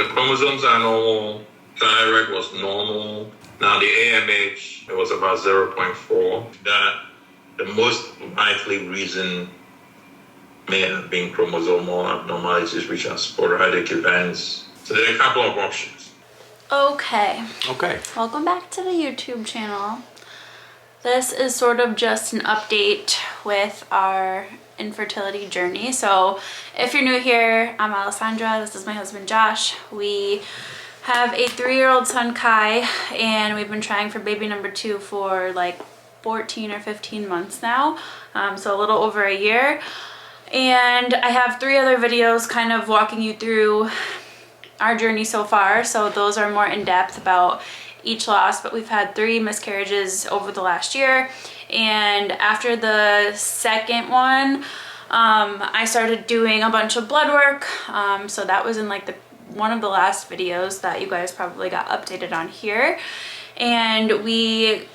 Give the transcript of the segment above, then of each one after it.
the chromosomes are normal. Thyroid was normal. Now the AMH, it was about 0.4. That the most likely reason may have been chromosomal abnormalities, which are sporadic events. So there are a couple of options. Okay. Okay. Welcome back to the YouTube channel. This is sort of just an update with our infertility journey. So if you're new here, I'm Alessandra. This is my husband, Josh. We have a 3-year-old son, Kai, and we've been trying for baby number 2 for like 14 or 15 months now. So a little over a year. And I have 3 other videos kind of walking you through our journey so far. So those are more in depth about each loss, but we've had 3 miscarriages over the last year. And after the second one, I started doing a bunch of blood work. So that was in like one of the last videos that you guys probably got updated on here. And we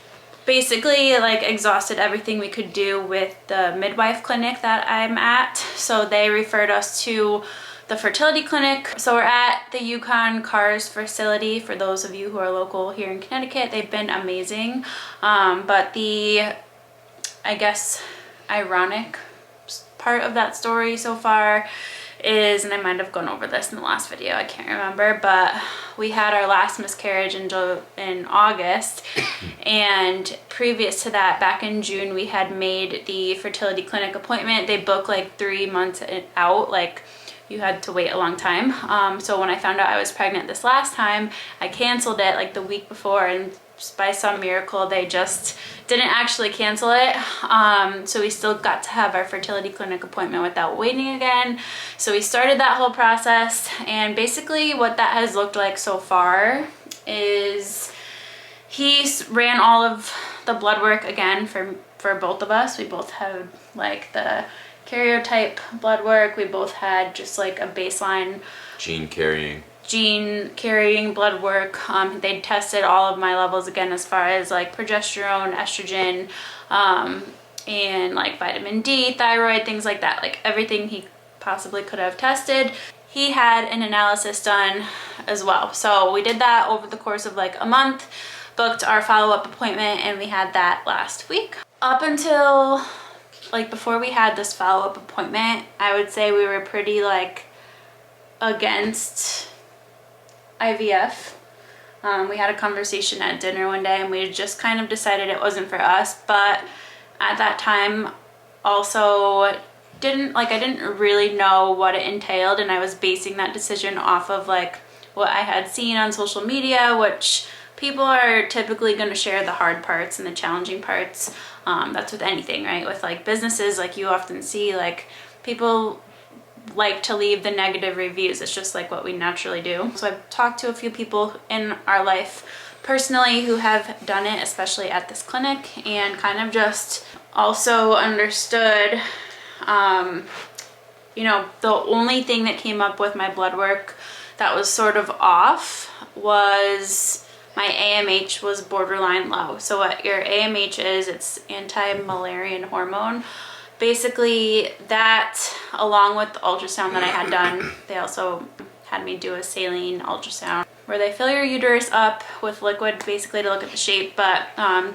basically like exhausted everything we could do with the midwife clinic that I'm at. So they referred us to the fertility clinic. So we're at the Yukon Cars facility for those of you who are local here in Connecticut. They've been amazing. But the, I guess, ironic part of that story so far is, and I might have gone over this in the last video, I can't remember, but we had our last miscarriage in August, and previous to that, back in June, we had made the fertility clinic appointment. They book like 3 months out, like you had to wait a long time. So when I found out I was pregnant this last time, I canceled it like the week before, and by some miracle they just didn't actually cancel it. So we still got to have our fertility clinic appointment without waiting again. So we started that whole process, and basically what that has looked like so far is he ran all of the blood work again for both of us. We both had like the karyotype blood work. We both had just like a baseline Gene carrying blood work. They tested all of my levels again as far as like progesterone, estrogen, and like vitamin D, thyroid, things like that. Like everything he possibly could have tested. He had an analysis done as well. So we did that over the course of like a month, booked our follow-up appointment, and we had that last week. Up until like before we had this follow-up appointment, I would say we were pretty like against IVF. We had a conversation at dinner one day, and we just kind of decided it wasn't for us. But at that time also I didn't really know what it entailed, and I was basing that decision off of like what I had seen on social media, which people are typically going to share the hard parts and the challenging parts. That's with anything, right? With like businesses, like you often see like people like to leave the negative reviews. It's just like what we naturally do. So I've talked to a few people in our life personally who have done it, especially at this clinic, and kind of just also understood, you know, the only thing that came up with my blood work that was sort of off was my AMH was borderline low. So what your AMH is, it's anti-Müllerian hormone. Basically that, along with the ultrasound that I had done, they also had me do a saline ultrasound where they fill your uterus up with liquid basically to look at the shape, but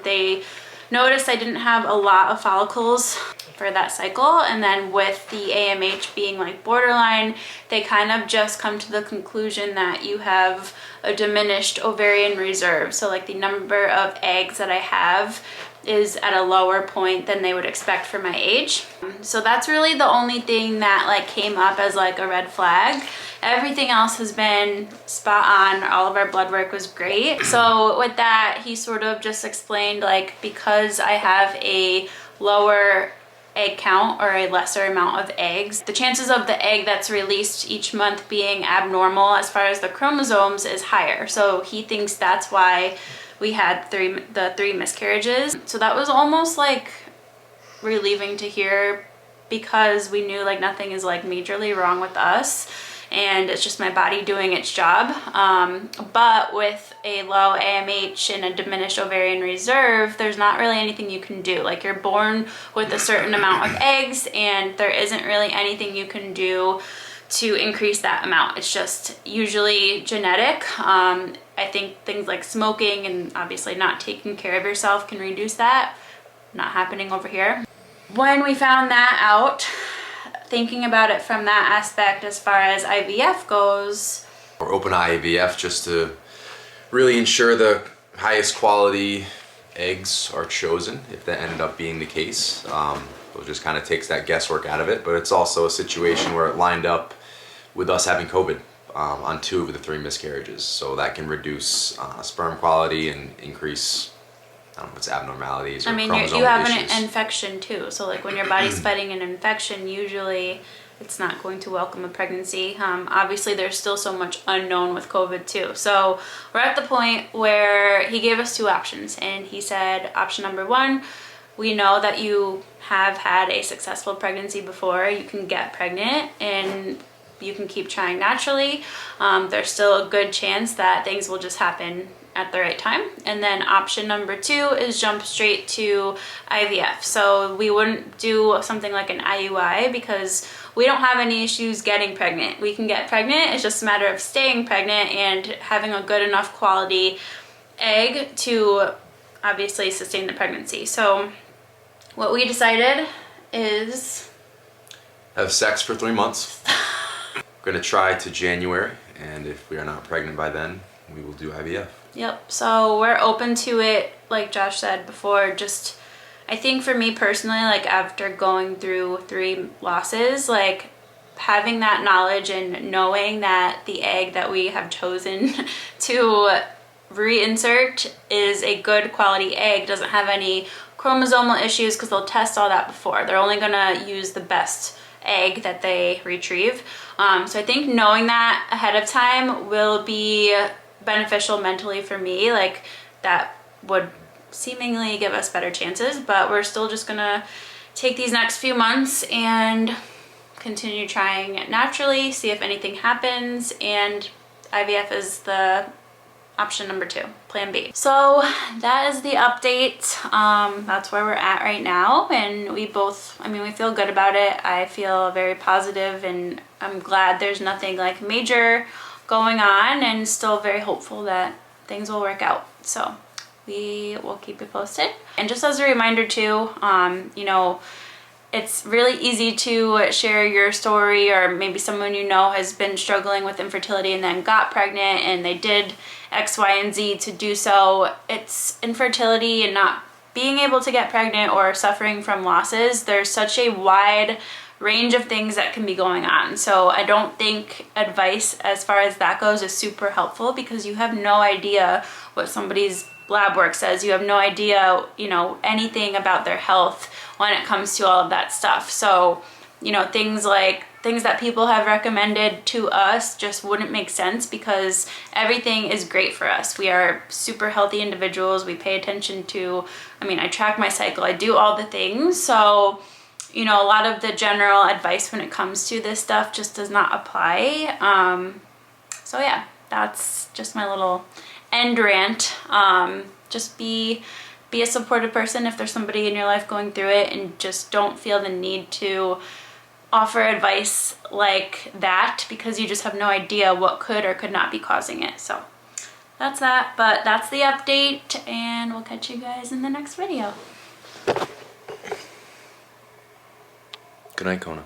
they noticed I didn't have a lot of follicles for that cycle. And then with the AMH being like borderline, they kind of just come to the conclusion that you have a diminished ovarian reserve. So like the number of eggs that I have is at a lower point than they would expect for my age. So that's really the only thing that like came up as like a red flag. Everything else has been spot on. All of our blood work was great. So with that, he sort of just explained like, because I have a lower egg count or a lesser amount of eggs, the chances of the egg that's released each month being abnormal as far as the chromosomes is higher. So he thinks that's why we had the three miscarriages. So that was almost like relieving to hear, because we knew like nothing is like majorly wrong with us, and it's just my body doing its job. But with a low AMH and a diminished ovarian reserve, there's not really anything you can do. Like, you're born with a certain amount of eggs, and there isn't really anything you can do to increase that amount. It's just usually genetic. I think things like smoking and obviously not taking care of yourself can reduce that. Not happening over here. When we found that out, thinking about it from that aspect as far as IVF goes. We're open to IVF just to really ensure the highest quality eggs are chosen, if that ended up being the case. It just kind of takes that guesswork out of it, but it's also a situation where it lined up with us having COVID on 2 of the 3 miscarriages. So that can reduce sperm quality and increase, I don't know if it's abnormalities or chromosomal issues. You have an infection too. So like when your body's fighting an infection, usually it's not going to welcome a pregnancy. Obviously there's still so much unknown with COVID too. So we're at the point where he gave us 2 options, and he said option number 1, we know that you have had a successful pregnancy before. You can get pregnant and you can keep trying naturally. There's still a good chance that things will just happen at the right time. And then option number 2 is jump straight to IVF. So we wouldn't do something like an IUI because we don't have any issues getting pregnant. We can get pregnant. It's just a matter of staying pregnant and having a good enough quality egg to obviously sustain the pregnancy. So what we decided is have sex for 3 months. We're gonna try to January, and if we are not pregnant by then, we will do IVF. Yep, so we're open to it, like Josh said before. Just, I think for me personally, like after going through 3 losses, like having that knowledge and knowing that the egg that we have chosen to reinsert is a good quality egg, doesn't have any chromosomal issues, because they'll test all that before. They're only gonna use the best egg that they retrieve. So I think knowing that ahead of time will be beneficial mentally for me. Like that would seemingly give us better chances, but we're still just gonna take these next few months and continue trying naturally, see if anything happens, and IVF is the option number 2, plan B. So that is the update. That's where we're at right now, and we both, we feel good about it. I feel very positive, and I'm glad there's nothing like major going on, and still very hopeful that things will work out. So we will keep you posted. And just as a reminder too, it's really easy to share your story, or maybe someone you know has been struggling with infertility and then got pregnant and they did X, Y, and Z to do so. It's infertility and not being able to get pregnant or suffering from losses. There's such a wide range of things that can be going on. So I don't think advice as far as that goes is super helpful, because you have no idea what somebody's lab work says. You have no idea, anything about their health when it comes to all of that stuff. So, things that people have recommended to us just wouldn't make sense, because everything is great for us. We are super healthy individuals. We pay attention to, I track my cycle. I do all the things. So, a lot of the general advice when it comes to this stuff just does not apply. So yeah, that's just my little end rant. Just be a supportive person if there's somebody in your life going through it, and just don't feel the need to offer advice like that, because you just have no idea what could or could not be causing it. So that's that, but that's the update, and we'll catch you guys in the next video. Good night, Kona.